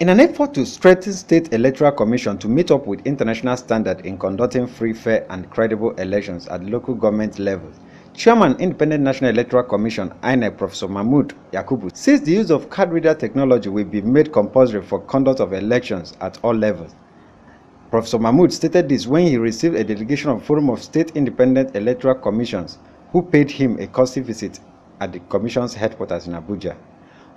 In an effort to strengthen State Electoral Commission to meet up with international standards in conducting free, fair and credible elections at local government levels, Chairman Independent National Electoral Commission (INEC) Professor Mahmood Yakubu says the use of card reader technology will be made compulsory for conduct of elections at all levels. Professor Mahmood stated this when he received a delegation of Forum of State Independent Electoral Commissions who paid him a courtesy visit at the Commission's headquarters in Abuja.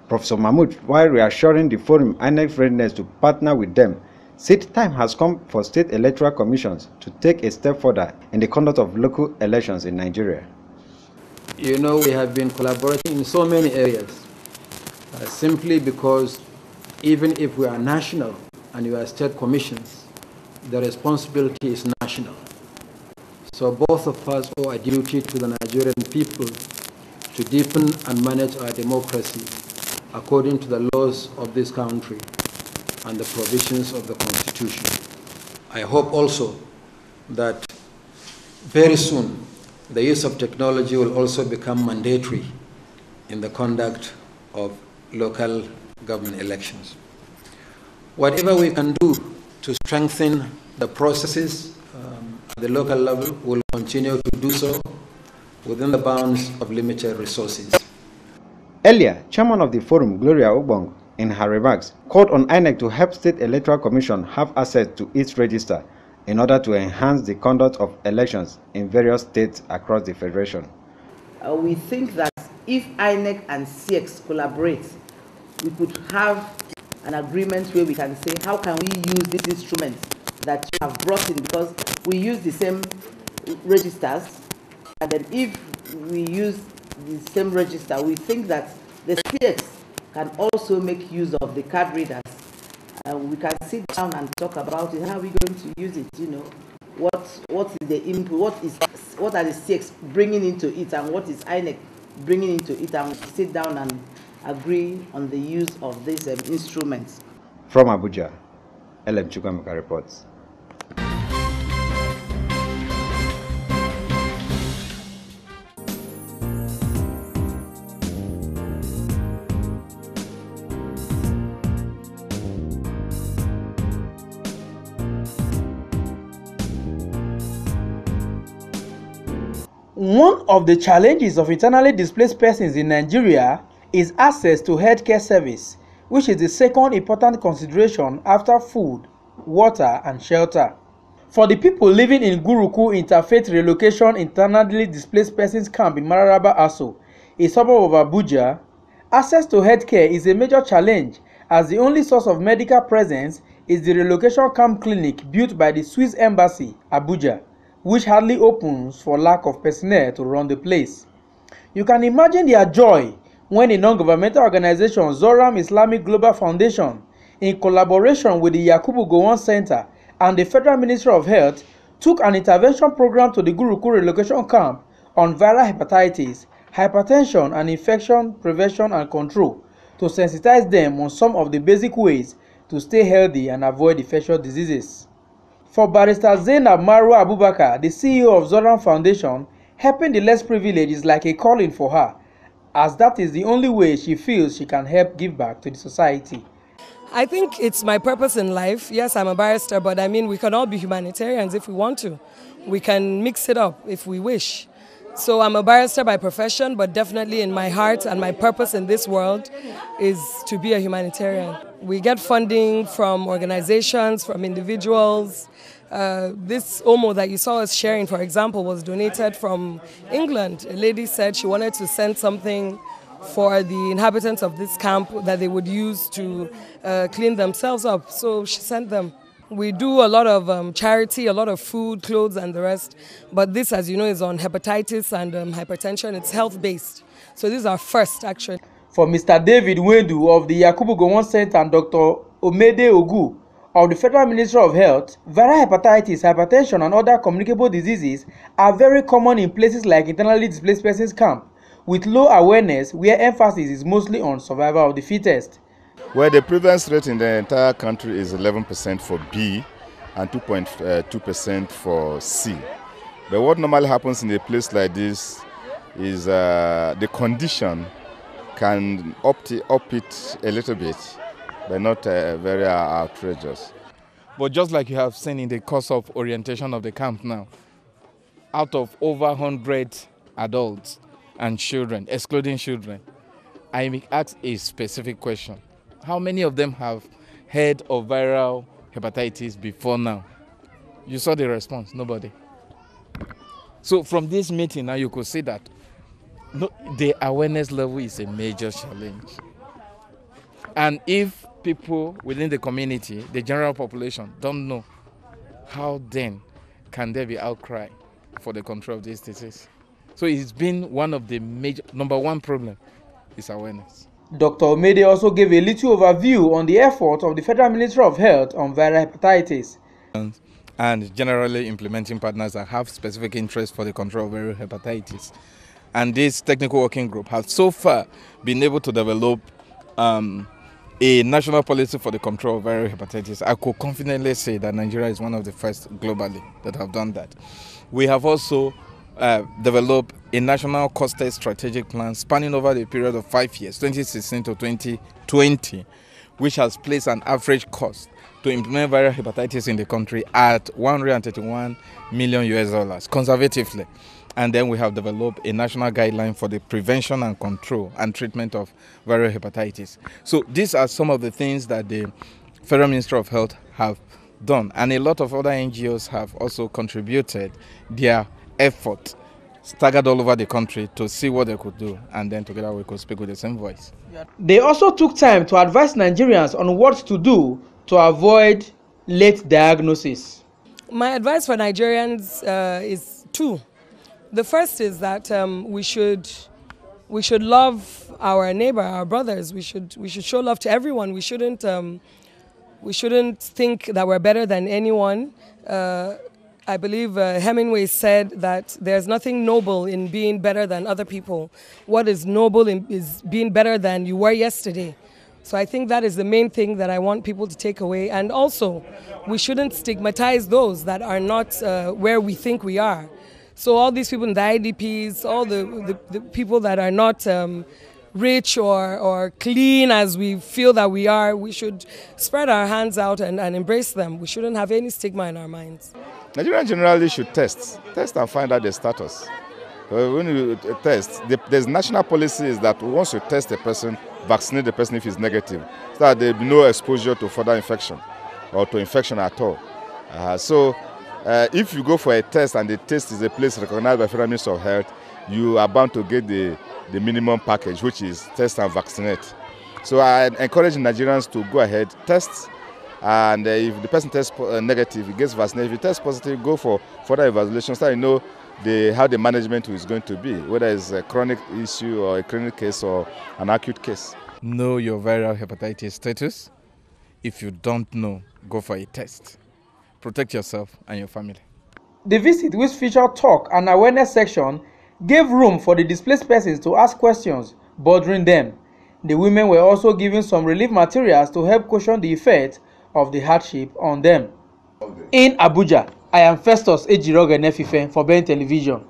Professor Mahmood, while reassuring the forum INEC's readiness to partner with them, said time has come for state electoral commissions to take a step further in the conduct of local elections in Nigeria. You know, we have been collaborating in so many areas, simply because even if we are national and you are state commissions, the responsibility is national. So both of us owe a duty to the Nigerian people to deepen and manage our democracy according to the laws of this country and the provisions of the Constitution. I hope also that very soon the use of technology will also become mandatory in the conduct of local government elections. Whatever we can do to strengthen the processes at the local level, we'll continue to do so within the bounds of limited resources. Earlier, Chairman of the Forum, Gloria Obong, in her remarks, called on INEC to help State Electoral Commission have access to its register in order to enhance the conduct of elections in various states across the Federation. We think that if INEC and CX collaborate, we could have an agreement where we can say, how can we use this instrument that you have brought in? Because we use the same registers, and then if we use the same register, we think that the CX can also make use of the card readers. We can sit down and talk about it. How are we going to use it? You know, what is the input? What are the CX bringing into it, and what is INEC bringing into it? And we sit down and agree on the use of these instruments. From Abuja, LM Chukwameka reports. One of the challenges of internally displaced persons in Nigeria is access to healthcare service, which is the second important consideration after food, water, and shelter. For the people living in Guruku Interfaith Relocation Internally Displaced Persons Camp in Mararaba Aso, a suburb of Abuja, access to healthcare is a major challenge, as the only source of medical presence is the relocation camp clinic built by the Swiss Embassy, Abuja, which hardly opens for lack of personnel to run the place. You can imagine their joy when a non-governmental organization, Zoram Islamic Global Foundation, in collaboration with the Yakubu Gowon Center and the Federal Ministry of Health, took an intervention program to the Guruku relocation camp on viral hepatitis, hypertension, and infection prevention and control to sensitize them on some of the basic ways to stay healthy and avoid infectious diseases. For Barrister Zainab Marwa Abubakar, the CEO of Zoram Foundation, helping the less privileged is like a calling for her, as that is the only way she feels she can help give back to the society. I think it's my purpose in life. Yes, I'm a barrister, but I mean, we can all be humanitarians if we want to. We can mix it up if we wish. So I'm a barrister by profession, but definitely in my heart and my purpose in this world is to be a humanitarian. We get funding from organizations, from individuals. This Omo that you saw us sharing, for example, was donated from England. A lady said she wanted to send something for the inhabitants of this camp that they would use to clean themselves up. So she sent them. We do a lot of charity, a lot of food, clothes, and the rest. But this, as you know, is on hepatitis and hypertension. It's health-based. So this is our first action. For Mr. David Wendu of the Yakubu Gowon Center and Dr. Omede Ogu of the Federal Ministry of Health, viral hepatitis, hypertension, and other communicable diseases are very common in places like internally displaced persons camp, with low awareness where emphasis is mostly on survival of the fittest. Well, the prevalence rate in the entire country is 11% for B and 2.2% for C. But what normally happens in a place like this is the condition can up it a little bit. but not very outrageous. But just like you have seen in the course of orientation of the camp now, out of over 100 adults and children, excluding children, I may ask a specific question. How many of them have heard of viral hepatitis before now? You saw the response, nobody. So from this meeting now you could see that the awareness level is a major challenge. And if people within the community, the general population, don't know, how then can there be outcry for the control of this disease? So it's been one of the major, number one problem is awareness. Dr. Omede also gave a little overview on the effort of the Federal Ministry of Health on viral hepatitis. And generally implementing partners that have specific interest for the control of viral hepatitis. And this technical working group has so far been able to develop a national policy for the control of viral hepatitis. I could confidently say that Nigeria is one of the first globally that have done that. We have also developed a national costed strategic plan spanning over the period of 5 years, 2016 to 2020, which has placed an average cost to implement viral hepatitis in the country at $131 million conservatively. And then we have developed a national guideline for the prevention and control and treatment of viral hepatitis. So these are some of the things that the Federal Ministry of Health have done. And a lot of other NGOs have also contributed their effort, staggered all over the country to see what they could do. And then together we could speak with the same voice. They also took time to advise Nigerians on what to do to avoid late diagnosis. My advice for Nigerians is two. The first is that we should love our neighbor, our brothers. We should show love to everyone. We shouldn't think that we're better than anyone. I believe Hemingway said that there's nothing noble in being better than other people. What is noble is being better than you were yesterday. So I think that is the main thing that I want people to take away. And also, we shouldn't stigmatize those that are not where we think we are. So all these people in the IDPs, all the people that are not rich or clean as we feel that we are, we should spread our hands out and embrace them. We shouldn't have any stigma in our minds. Nigerians generally should test and find out their status. When you test, there's national policies that once you test a person, vaccinate the person if he's negative, so that there will be no exposure to further infection or to infection at all. If you go for a test and the test is a place recognized by Federal Ministry of Health, you are bound to get the minimum package, which is test and vaccinate. So I encourage Nigerians to go ahead, test, and if the person tests negative, he gets vaccinated. If he tests positive, go for further evaluation so you know how the management is going to be, whether it's a chronic issue or a clinical case or an acute case. Know your viral hepatitis status. If you don't know, go for a test. Protect yourself and your family. The visit, which featured talk and awareness section, gave room for the displaced persons to ask questions bothering them. The women were also given some relief materials to help cushion the effect of the hardship on them. In Abuja, I am Festus Ejiroge Nefife for Ben Television.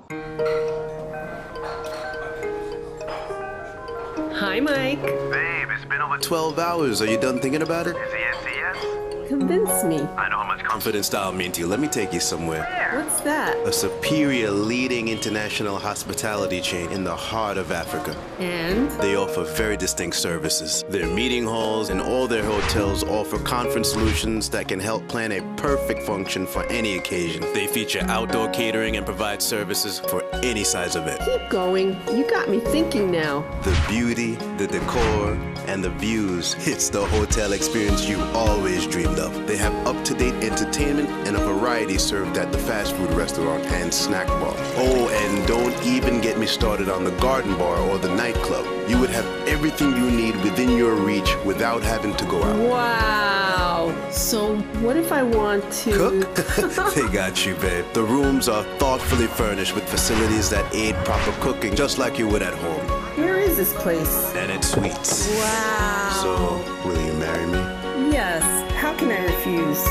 Hi, Mike. Babe, it's been over 12 hours. Are you done thinking about it? Is the answer yes? Convince me. I know how much confidence that'll mean to you. Let me take you somewhere. Where? What's that? A superior leading international hospitality chain in the heart of Africa. And? They offer very distinct services. Their meeting halls and all their hotels offer conference solutions that can help plan a perfect function for any occasion. They feature outdoor catering and provide services for any size event. Keep going. You got me thinking now. The beauty, the decor, and the views. It's the hotel experience you always dreamed of. They have up-to-date entertainment and a variety served at the fast food restaurant and snack bar. Oh, and don't even get me started on the garden bar or the nightclub. You would have everything you need within your reach without having to go out. Wow. So what if I want to... Cook? They got you, babe. The rooms are thoughtfully furnished with facilities that aid proper cooking, just like you would at home. Where is this place? And it's sweets. Wow. So, will you marry me? Yes. How can I refuse?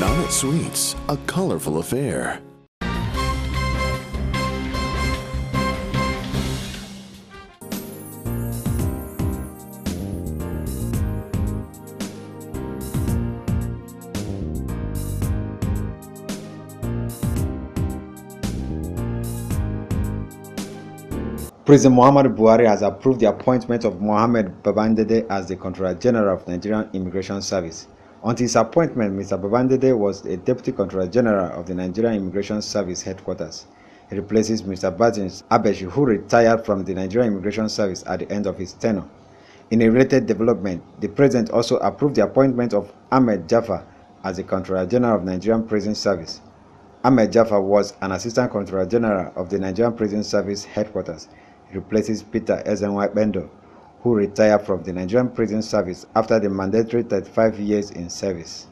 Not at Sweets, a colorful affair. President Muhammadu Buhari has approved the appointment of Mohammed Babandede as the Controller General of Nigerian Immigration Service. Until his appointment, Mr. Babandede was a Deputy Controller General of the Nigerian Immigration Service headquarters. He replaces Mr. Bartins Abeshi, who retired from the Nigerian Immigration Service at the end of his tenure. In a related development, the President also approved the appointment of Ahmed Jafar as the Controller General of Nigerian Prison Service. Ahmed Jafar was an Assistant Controller General of the Nigerian Prison Service headquarters. He replaces Peter Ezenwa Bendo, who retired from the Nigerian Prison Service after the mandatory 35 years in service.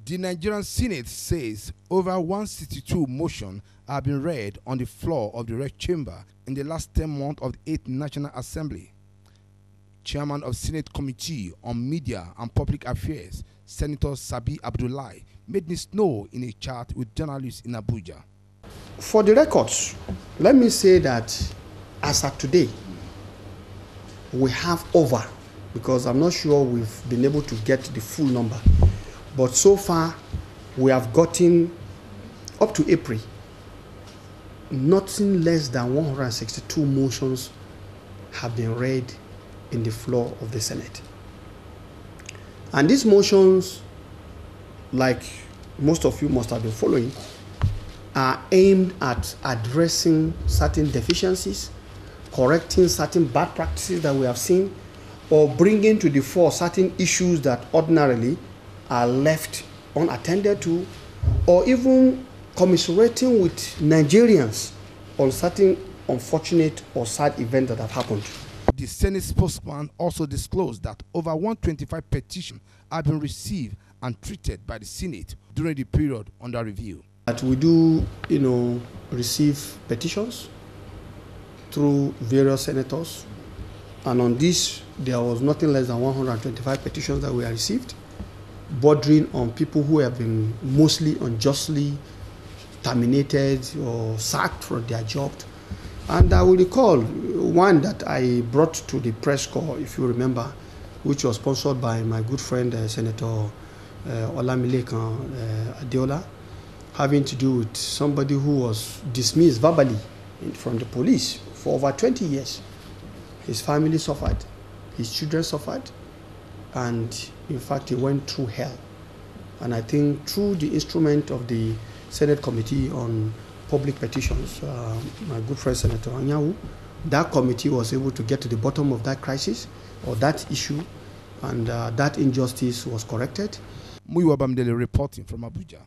The Nigerian Senate says over 162 motions have been read on the floor of the Red Chamber in the last 10 months of the 8th National Assembly. Chairman of Senate Committee on Media and Public Affairs, Senator Sabi Abdullahi, made this known in a chat with journalists in Abuja. For the records, let me say that as of today, we have over, because I'm not sure we've been able to get the full number, but so far we have gotten up to April nothing less than 162 motions have been read in the floor of the Senate. And these motions, like most of you must have been following, are aimed at addressing certain deficiencies, correcting certain bad practices that we have seen, or bringing to the fore certain issues that ordinarily are left unattended to, or even commiserating with Nigerians on certain unfortunate or sad events that have happened. The Senate spokesman also disclosed that over 125 petitions have been received and treated by the Senate during the period under review. That we do, receive petitions through various senators, and on this there was nothing less than 125 petitions that we have received, bordering on people who have been mostly unjustly terminated or sacked from their job. And I will recall one that I brought to the press corps, if you remember, which was sponsored by my good friend Senator Olamilekan Adeola, having to do with somebody who was dismissed verbally from the police for over 20 years. His family suffered, his children suffered, and in fact he went through hell. And I think through the instrument of the Senate Committee on Public Petitions, my good friend Senator Anyanwu, that committee was able to get to the bottom of that crisis or that issue, and that injustice was corrected. Muyiwa Bamdele reporting from Abuja.